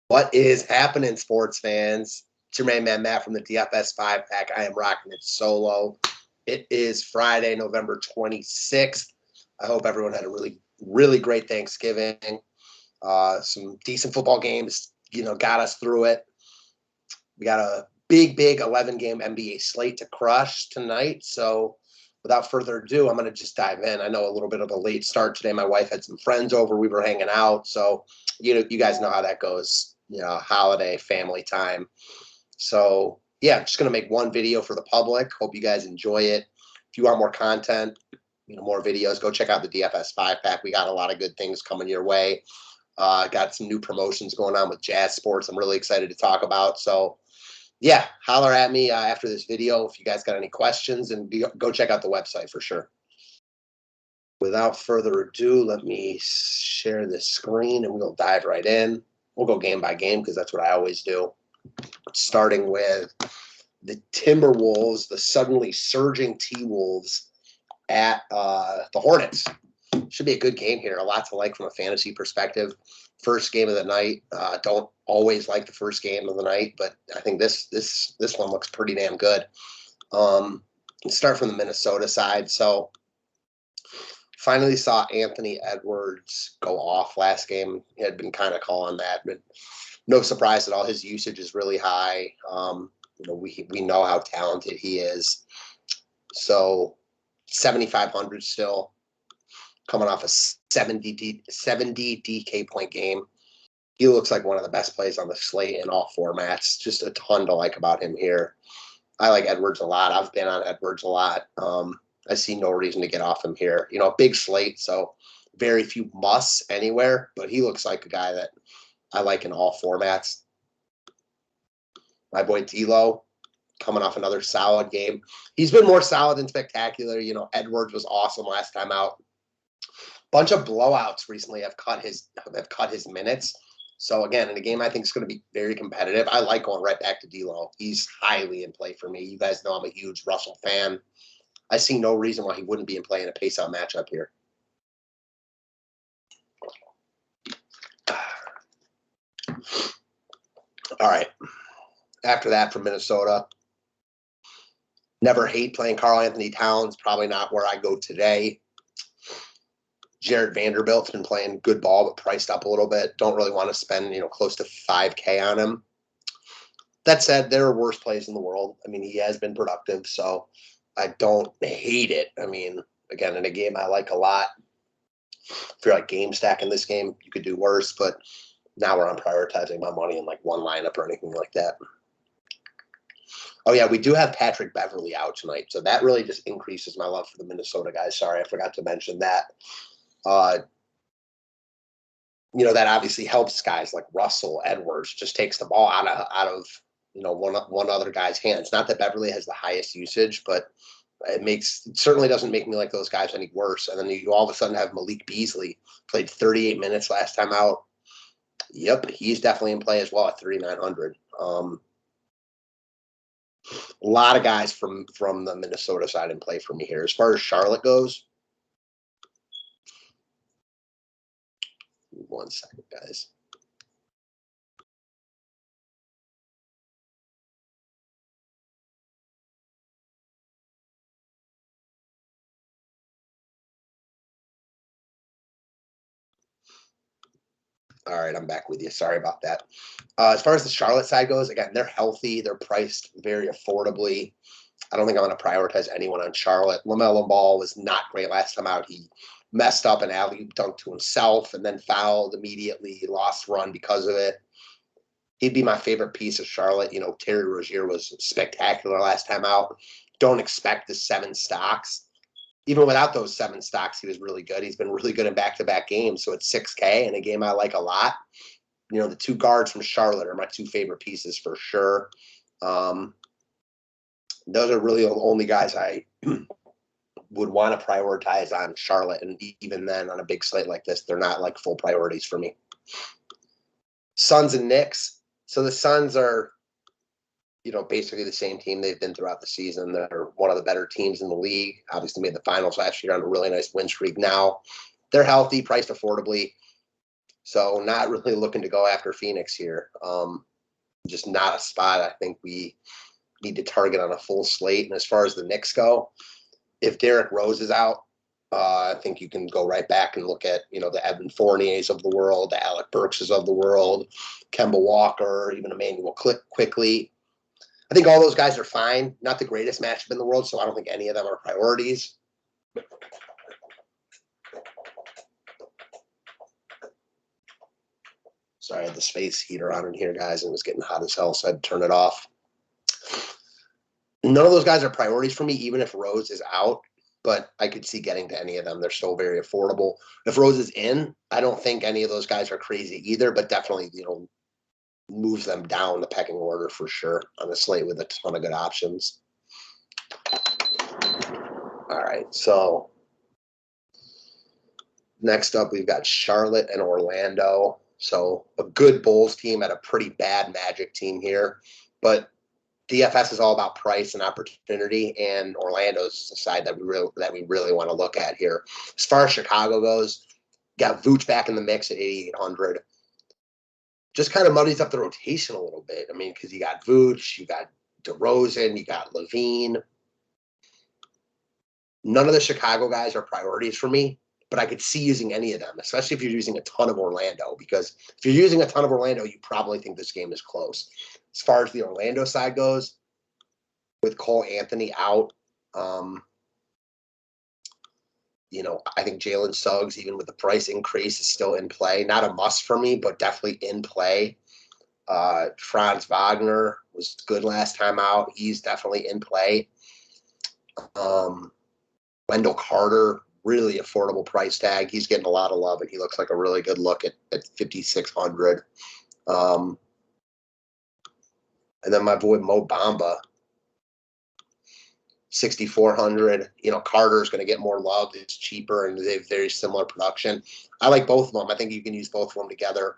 What is happening, sports fans? It's your man Matt from the DFS 5-pack. I am rocking it solo. It is Friday, November 26th. I hope everyone had a really great Thanksgiving. Some decent football games, got us through it. We got a big 11-game NBA slate to crush tonight. So without further ado, I'm going to just dive in. I know a little bit of a late start today. My wife had some friends over. We were hanging out. So, you guys know how that goes. Holiday, family time. So, yeah, just going to make one video for the public. Hope you guys enjoy it. If you want more content, more videos, go check out the DFS 5-pack. We got a lot of good things coming your way. Got some new promotions going on with Jazz Sports I'm really excited to talk about. So, yeah, holler at me after this video if you guys got any questions, and go check out the website for sure. Without further ado, let me share this screen and we'll dive right in. We'll go game by game because that's what I always do. Starting with the Timberwolves, the suddenly surging T-Wolves at the Hornets. Should be a good game here. A lot to like from a fantasy perspective. First game of the night. Don't always like the first game of the night, but I think this one looks pretty damn good. Let's start from the Minnesota side. So finally saw Anthony Edwards go off last game. He had been kind of calling that, but no surprise at all. His usage is really high. We know how talented he is. So 7,500 still, coming off a 70 DK point game. He looks like one of the best plays on the slate in all formats. Just a ton to like about him here. I like Edwards a lot. I've been on Edwards a lot. I see no reason to get off him here. Big slate, so very few musts anywhere, but he looks like a guy that I like in all formats. My boy D'Lo, coming off another solid game. He's been more solid than spectacular. Edwards was awesome last time out. Bunch of blowouts recently have cut his minutes. So again, in a game I think is going to be very competitive, I like going right back to D'Lo. He's highly in play for me. You guys know I'm a huge Russell fan. I see no reason why he wouldn't be in play in a pace-out matchup here. All right. After that, from Minnesota, never hate playing Karl Anthony Towns. Probably not where I go today. Jared Vanderbilt's been playing good ball, but priced up a little bit. Don't really want to spend, close to $5K on him. That said, there are worse plays in the world. He has been productive, so I don't hate it. Again, in a game I like a lot. If you're like game stacking this game, you could do worse, but now where I'm prioritizing my money in like one lineup or anything like that. Oh, yeah, we do have Patrick Beverley out tonight, so that really just increases my love for the Minnesota guys. Sorry, I forgot to mention that. That obviously helps guys like Russell, Edwards, just takes the ball out of one other guy's hands. Not that Beverley has the highest usage, but it certainly doesn't make me like those guys any worse. And then you all of a sudden have Malik Beasley, played 38 minutes last time out. Yep, he's definitely in play as well at 3,900. A lot of guys from the Minnesota side in play for me here. As far as Charlotte goes, one second, guys. All right, I'm back with you. Sorry about that. As far as the Charlotte side goes, again, they're healthy. They're priced very affordably. I don't think I'm going to prioritize anyone on Charlotte. LaMelo Ball was not great last time out. He messed up an alley dunk to himself and then fouled immediately. He lost run because of it. He'd be my favorite piece of Charlotte. Terry Rozier was spectacular last time out. Don't expect the 7 stocks. Even without those 7 stocks, he was really good. He's been really good in back-to-back games. So it's 6K in a game I like a lot. The 2 guards from Charlotte are my 2 favorite pieces for sure. Those are really the only guys I would want to prioritize on Charlotte. And even then, on a big slate like this, they're not like full priorities for me. Suns and Knicks. So the Suns are, basically the same team they've been throughout the season. They're one of the better teams in the league. Obviously made the finals last year on a really nice win streak now. They're healthy, priced affordably. So not really looking to go after Phoenix here. Just not a spot I think we need to target on a full slate. And as far as the Knicks go, if Derrick Rose is out, I think you can go right back and look at, the Evan Fourniers of the world, the Alec Burkses of the world, Kemba Walker, even Emmanuel Quickly. I think all those guys are fine. Not the greatest matchup in the world, so I don't think any of them are priorities. Sorry, I had the space heater on in here, guys, and it was getting hot as hell, so I had to turn it off. None of those guys are priorities for me, even if Rose is out, but I could see getting to any of them. They're still very affordable. If Rose is in, I don't think any of those guys are crazy either, but definitely, moves them down the pecking order for sure on a slate with a ton of good options. All right, so next up, we've got Charlotte and Orlando. So a good Bulls team at a pretty bad Magic team here. But DFS is all about price and opportunity, and Orlando's the side that we really want to look at here. As far as Chicago goes, got Vooch back in the mix at 8,800. Just kind of muddies up the rotation a little bit. I mean, because you got Vooch, you got DeRozan, you got Levine. None of the Chicago guys are priorities for me, but I could see using any of them, especially if you're using a ton of Orlando, because if you're using a ton of Orlando, you probably think this game is close. As far as the Orlando side goes, with Cole Anthony out, I think Jalen Suggs, even with the price increase, is still in play. Not a must for me, but definitely in play. Franz Wagner was good last time out. He's definitely in play. Wendell Carter, really affordable price tag. He's getting a lot of love, and he looks like a really good look at 5,600. And then my boy Mo Bamba, 6,400. Carter's going to get more love. It's cheaper, and they have very similar production. I like both of them. I think you can use both of them together.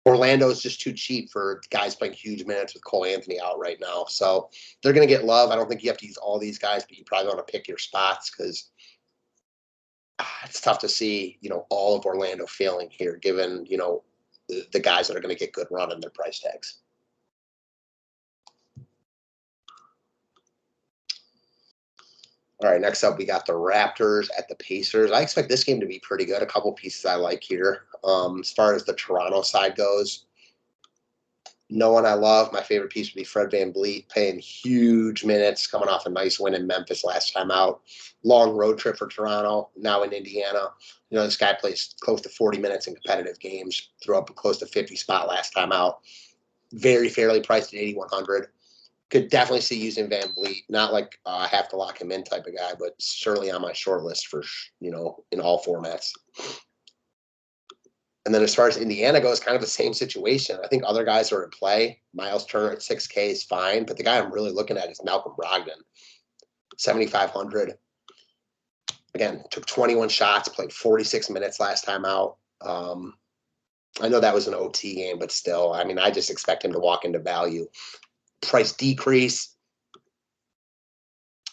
Orlando is just too cheap for guys playing huge minutes with Cole Anthony out right now. So they're going to get love. I don't think you have to use all these guys, but you probably want to pick your spots because it's tough to see, all of Orlando failing here, given, the guys that are going to get good run in their price tags. All right, next up, we got the Raptors at the Pacers. I expect this game to be pretty good. A couple pieces I like here. As far as the Toronto side goes, no one I love. My favorite piece would be Fred VanVleet, playing huge minutes, coming off a nice win in Memphis last time out. Long road trip for Toronto, now in Indiana. This guy plays close to 40 minutes in competitive games, threw up a close to 50 spot last time out. Very fairly priced at 8,100. Could definitely see using VanVleet. Not like I have to lock him in type of guy, but certainly on my short list for, in all formats. And then as far as Indiana goes, kind of the same situation. I think other guys are in play. Miles Turner at 6K is fine, but the guy I'm really looking at is Malcolm Brogdon, 7,500. Again, took 21 shots, played 46 minutes last time out. I know that was an OT game, but still, I just expect him to walk into value. Price decrease.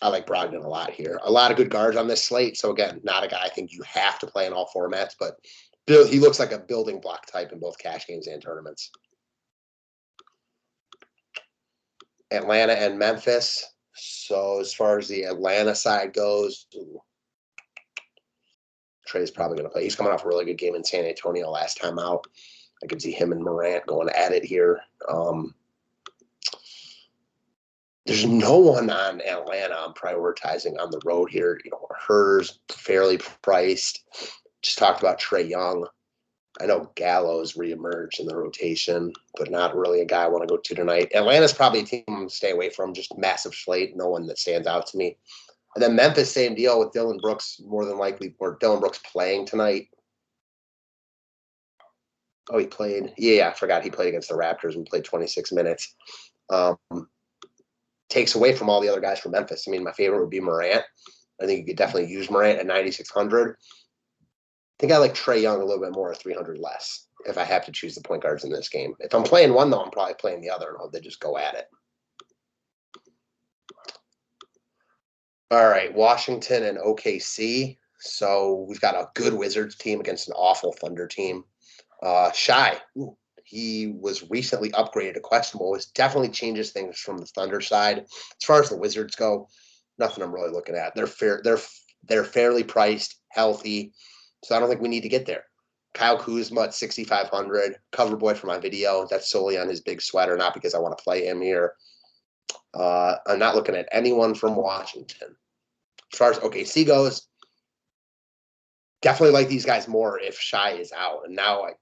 I like Brogdon a lot here. A lot of good guards on this slate. So again, not a guy I think you have to play in all formats, but he looks like a building block type in both cash games and tournaments. Atlanta and Memphis. So as far as the Atlanta side goes, Trey's probably going to play. He's coming off a really good game in San Antonio last time out. I can see him and Morant going at it here. There's no one on Atlanta I'm prioritizing on the road here. Hers fairly priced. Just talked about Trae Young. I know Gallo's reemerged in the rotation, but not really a guy I want to go to tonight. Atlanta's probably a team I'm going to stay away from. Just massive slate. No one that stands out to me. And then Memphis, same deal with Dylan Brooks, more than likely, or Dylan Brooks playing tonight. Oh, he played. Yeah, I forgot he played against the Raptors and played 26 minutes. Takes away from all the other guys from Memphis. My favorite would be Morant. I think you could definitely use Morant at 9,600. I think I like Trae Young a little bit more at 300 less if I have to choose the point guards in this game. If I'm playing one, though, I'm probably playing the other, and I'll just go at it. All right, Washington and OKC. So we've got a good Wizards team against an awful Thunder team. Shy. Ooh, he was recently upgraded to questionable, which definitely changes things from the Thunder side. As far as the Wizards go, nothing I'm really looking at. They're fair. They're fairly priced, healthy, so I don't think we need to get there. Kyle Kuzma at 6,500, cover boy for my video. That's solely on his big sweater, not because I want to play him here. I'm not looking at anyone from Washington. As far as OKC goes, definitely like these guys more if Shy is out. And now I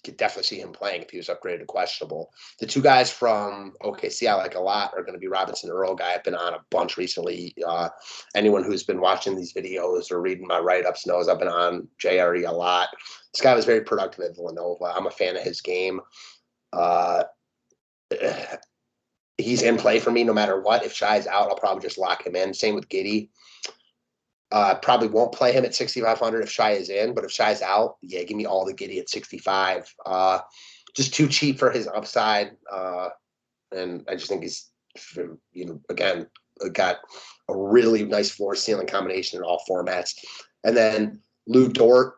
could definitely see him playing if he was upgraded to questionable. The two guys from OKC I like a lot are going to be Robinson Earl, guy I've been on a bunch recently. Anyone who's been watching these videos or reading my write-ups knows I've been on JRE a lot. This guy was very productive at Villanova. I'm a fan of his game. He's in play for me no matter what. If Shy's out, I'll probably just lock him in. Same with Giddey. Probably won't play him at 6,500 if Shy is in, but if Shy's out, yeah, give me all the Giddey at 65. Just too cheap for his upside, and I just think he's, again, got a really nice floor ceiling combination in all formats. And then Lou Dort,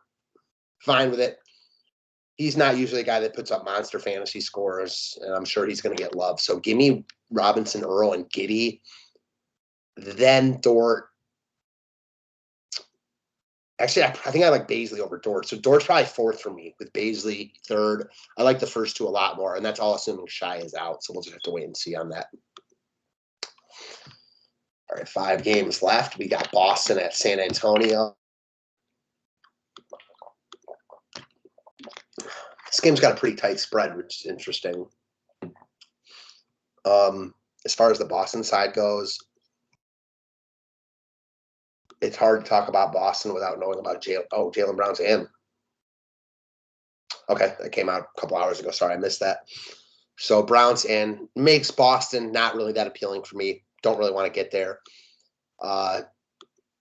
fine with it. He's not usually a guy that puts up monster fantasy scores, and I'm sure he's going to get love. So give me Robinson, Earl, and Giddey, then Dort. Actually, I think I like Baisley over Dort. So Dort's probably fourth for me, with Baisley third. I like the first two a lot more, and that's all assuming Shy is out. So we'll just have to wait and see on that. All right, 5 games left. We got Boston at San Antonio. This game's got a pretty tight spread, which is interesting. As far as the Boston side goes, it's hard to talk about Boston without knowing about Jaylen Brown's in. Okay, that came out a couple hours ago. Sorry, I missed that. So Brown's in. Makes Boston not really that appealing for me. Don't really want to get there.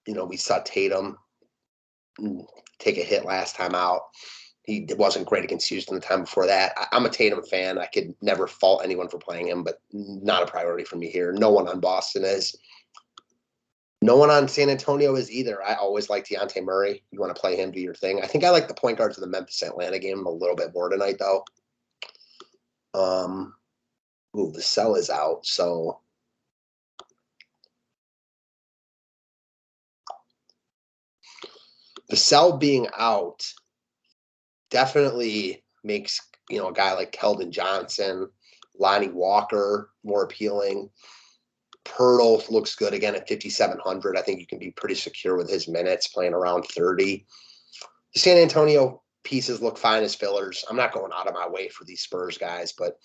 We saw Tatum take a hit last time out. He wasn't great against Houston the time before that. I'm a Tatum fan. I could never fault anyone for playing him, but not a priority for me here. No one on Boston is. No one on San Antonio is either. I always like Dejounte Murray. You want to play him, do your thing. I think I like the point guards of the Memphis-Atlanta game a little bit more tonight, though. The sell is out, so the sell being out definitely makes a guy like Keldon Johnson, Lonnie Walker more appealing. Pirtle looks good again at 5,700. I think you can be pretty secure with his minutes, playing around 30. The San Antonio pieces look fine as fillers. I'm not going out of my way for these Spurs guys, but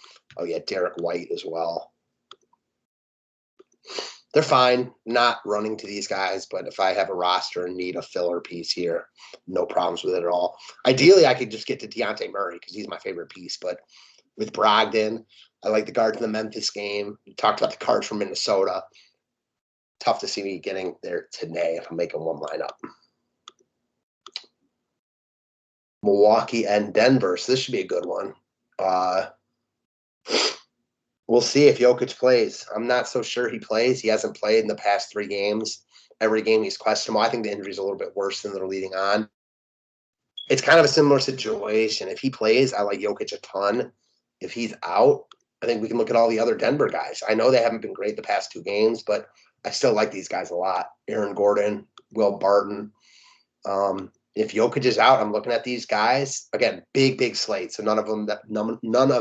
Derek White as well. They're fine. Not running to these guys, but if I have a roster and need a filler piece here, no problems with it at all. Ideally, I could just get to Dejounte Murray because he's my favorite piece, but with Brogdon, I like the guards in the Memphis game. You talked about the cards from Minnesota. Tough to see me getting there today if I'm making one lineup. Milwaukee and Denver. So this should be a good one. We'll see if Jokic plays. I'm not so sure he plays. He hasn't played in the past 3 games. Every game he's questionable. I think the injury's a little bit worse than they're leading on. It's kind of a similar situation. If he plays, I like Jokic a ton. If he's out, I think we can look at all the other Denver guys. I know they haven't been great the past 2 games, but I still like these guys a lot. Aaron Gordon, Will Barton. If Jokic is out, I'm looking at these guys. Again, big slate. So none of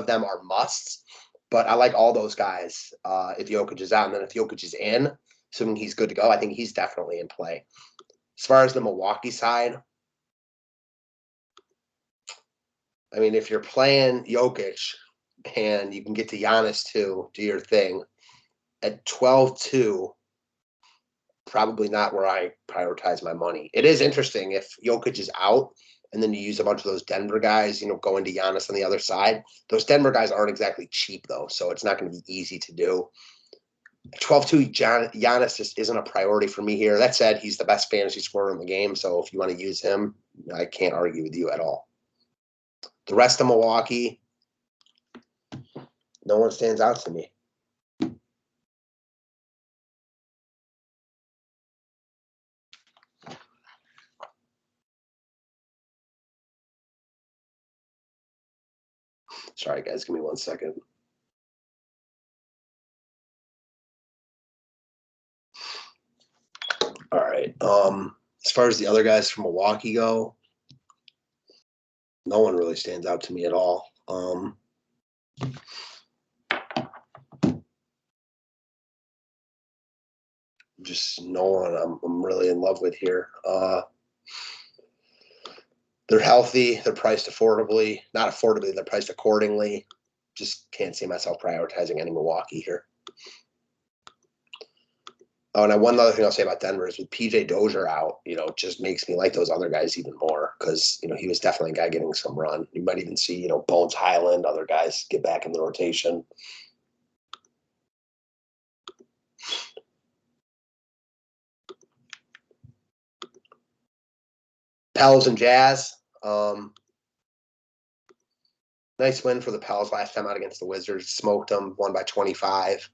them are musts. But I like all those guys if Jokic is out. And then if Jokic is in, assuming he's good to go, I think he's definitely in play. As far as the Milwaukee side, I mean, if you're playing Jokic and you can get to Giannis too, do your thing. At 12-2, probably not where I prioritize my money. It is interesting if Jokic is out and then you use a bunch of those Denver guys, go into Giannis on the other side. Those Denver guys aren't exactly cheap, though, so it's not going to be easy to do. 12-2, Giannis just isn't a priority for me here. That said, he's the best fantasy scorer in the game, so if you want to use him, I can't argue with you at all. The rest of Milwaukee, no one stands out to me. Sorry, guys. Give me 1 second. All right. As far as the other guys from Milwaukee go, no one really stands out to me at all. Just no one I'm really in love with here. They're healthy. They're priced affordably. Not affordably, they're priced accordingly. Just can't see myself prioritizing any Milwaukee here. Oh, and one other thing I'll say about Denver is with PJ Dozier out, it just makes me like those other guys even more because, he was definitely a guy getting some run. You might even see, Bones Highland, other guys get back in the rotation. Pels and Jazz. Nice win for the Pels last time out against the Wizards. Smoked them, won by 25.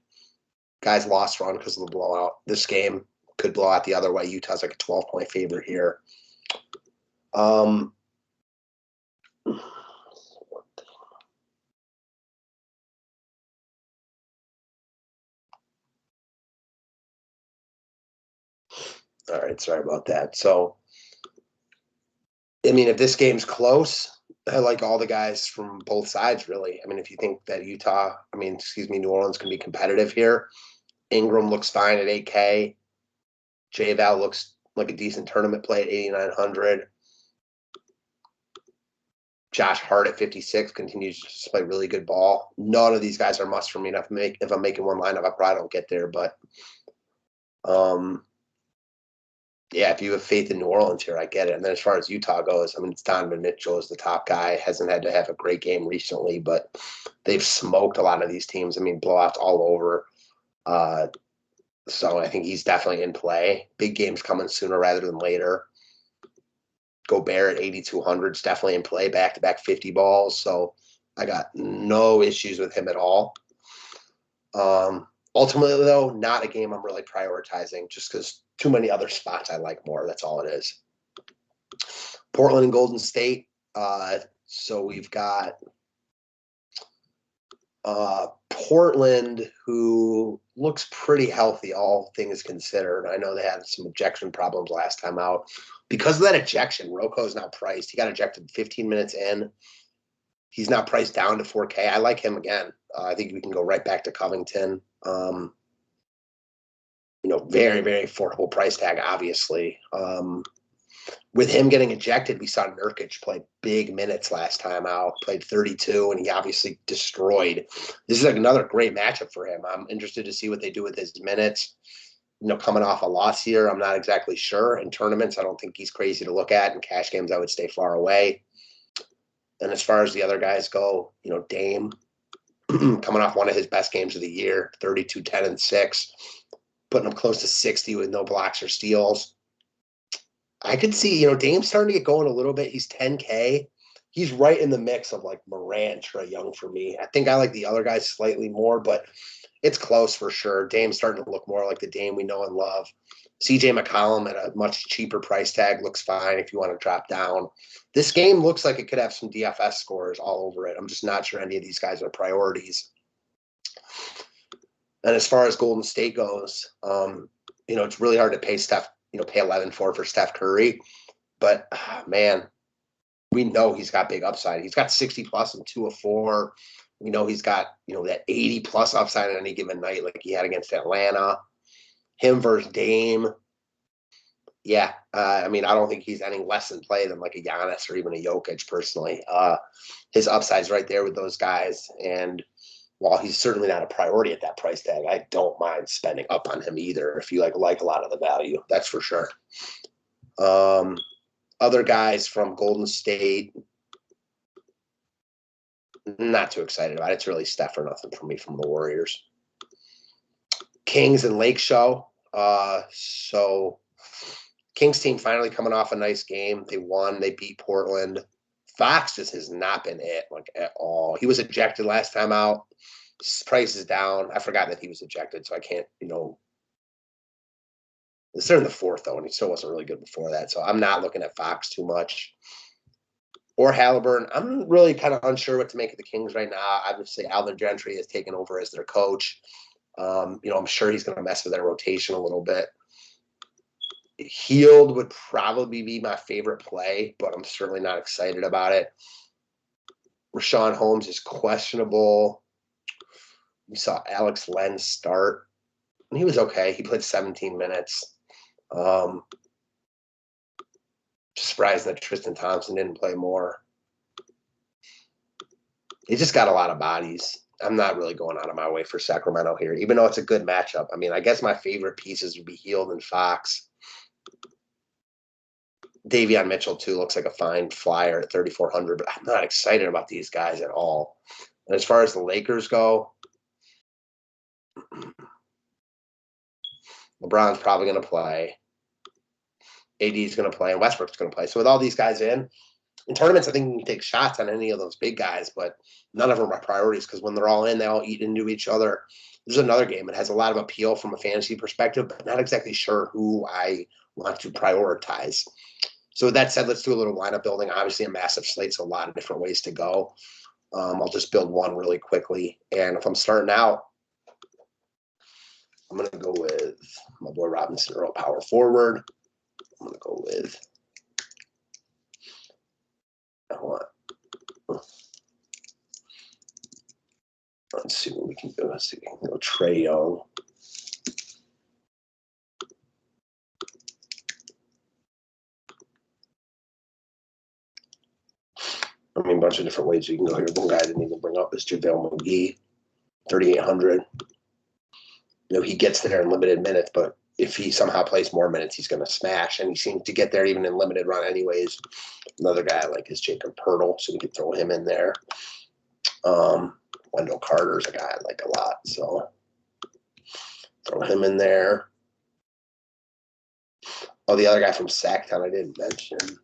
Guys lost run because of the blowout. This game could blow out the other way. Utah's like a 12-point favorite here. All right, sorry about that. So, if this game's close, I like all the guys from both sides, really. If you think that New Orleans can be competitive here, Ingram looks fine at 8K. J-Val looks like a decent tournament play at 8,900. Josh Hart at 56 continues to play really good ball. None of these guys are must for me. If I'm making one lineup, I probably don't get there. But, if you have faith in New Orleans here, I get it. And then as far as Utah goes, it's Donovan Mitchell is the top guy. Hasn't had to have a great game recently, but they've smoked a lot of these teams. Blowouts all over. So I think he's definitely in play. Big games coming sooner rather than later. Gobert at 8,200 is definitely in play, back-to-back 50 balls. So I got no issues with him at all. Ultimately, though, not a game I'm really prioritizing just because too many other spots I like more. That's all it is. Portland and Golden State. So we've got Portland, who looks pretty healthy, all things considered. I know they had some ejection problems last time out. Because of that ejection, Rocco is now priced. He got ejected 15 minutes in. He's now priced down to 4K. I like him again. I think we can go right back to Covington. Very, very affordable price tag, obviously. With him getting ejected, we saw Nurkic play big minutes last time out, played 32, and he obviously destroyed. This is another great matchup for him. I'm interested to see what they do with his minutes. Coming off a loss here, I'm not exactly sure. In tournaments, I don't think he's crazy to look at. In cash games, I would stay far away. And as far as the other guys go, Dame, coming off one of his best games of the year, 32, 10, and 6, putting him close to 60 with no blocks or steals. I could see, Dame's starting to get going a little bit. He's 10K. He's right in the mix of like Morant, Trae Young for me. I think I like the other guys slightly more, but it's close for sure. Dame's starting to look more like the Dame we know and love. CJ McCollum at a much cheaper price tag looks fine if you want to drop down. This game looks like it could have some DFS scores all over it. I'm just not sure any of these guys are priorities. And as far as Golden State goes, it's really hard to pay pay 11-4 for Steph Curry. But, man, we know he's got big upside. He's got 60-plus and 2 of 4. We know he's got, that 80-plus upside on any given night like he had against Atlanta. Him versus Dame. Yeah, I don't think he's any less in play than like a Giannis or even a Jokic personally. His upside's right there with those guys. And while he's certainly not a priority at that price tag, I don't mind spending up on him either if you like a lot of the value. That's for sure. Other guys from Golden State, not too excited about it. It's really Steph or nothing for me from the Warriors. Kings and Lake Show. So Kings team finally coming off a nice game. They won. They beat Portland. Fox just has not been it at all. He was ejected last time out. His price is down. I forgot that he was ejected, so I can't, It's in the fourth, though, and he still wasn't really good before that. So I'm not looking at Fox too much. or Halliburton. I'm really kind of unsure what to make of the Kings right now. Obviously, Alvin Gentry has taken over as their coach. I'm sure he's going to mess with their rotation a little bit. Healed would probably be my favorite play, but I'm certainly not excited about it. Rashawn Holmes is questionable. We saw Alex Len start, and he was okay. He played 17 minutes. Surprised that Tristan Thompson didn't play more. He just got a lot of bodies. I'm not really going out of my way for Sacramento here, even though it's a good matchup. I mean, I guess my favorite pieces would be Hield and Fox. Davion Mitchell, too, looks like a fine flyer at 3,400, but I'm not excited about these guys at all. And as far as the Lakers go, LeBron's probably going to play. AD's going to play, and Westbrook's going to play. So with all these guys in tournaments, I think you can take shots on any of those big guys, but none of them are priorities because when they're all in, they all eat into each other. There's another game that has a lot of appeal from a fantasy perspective, but not exactly sure who I want to prioritize. So with that said, let's do a little lineup building. Obviously, a massive slate, so a lot of different ways to go. I'll just build one really quickly. And if I'm starting out, I'm going to go with my boy Robinson Earl, power forward. I'm going to go with let's see what we can do. Let's see. We can go Trae Young. I mean, a bunch of different ways you can go here. One guy I didn't even bring up is JaVale McGee, 3,800. He gets there in limited minutes, but if he somehow plays more minutes, he's going to smash. And he seems to get there even in limited run anyways. Another guy I like is Jacob Poeltl, so we can throw him in there. Wendell Carter's a guy I like a lot, so throw him in there. Oh, the other guy from Sacktown I didn't mention.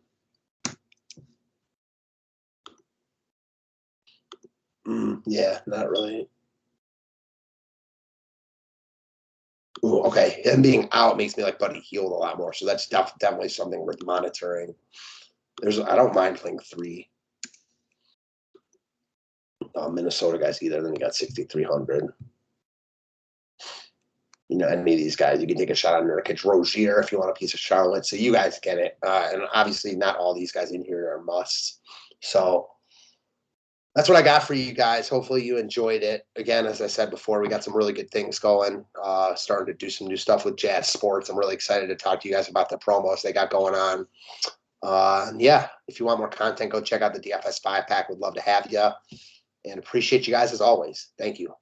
Yeah, not really. Ooh, okay, him being out makes me like Buddy Hield a lot more, so that's definitely something worth monitoring. I don't mind playing 3 Minnesota guys either. Then you got 6,300. Any of these guys, you can take a shot on Nurkic, Rozier if you want a piece of Charlotte. So you guys get it. And obviously, not all these guys in here are musts. So that's what I got for you guys. Hopefully you enjoyed it. Again, as I said before, we got some really good things going. Starting to do some new stuff with Jazz Sports. I'm really excited to talk to you guys about the promos they got going on. Yeah, if you want more content, go check out the DFS 5-pack. Would love to have you. And appreciate you guys as always. Thank you.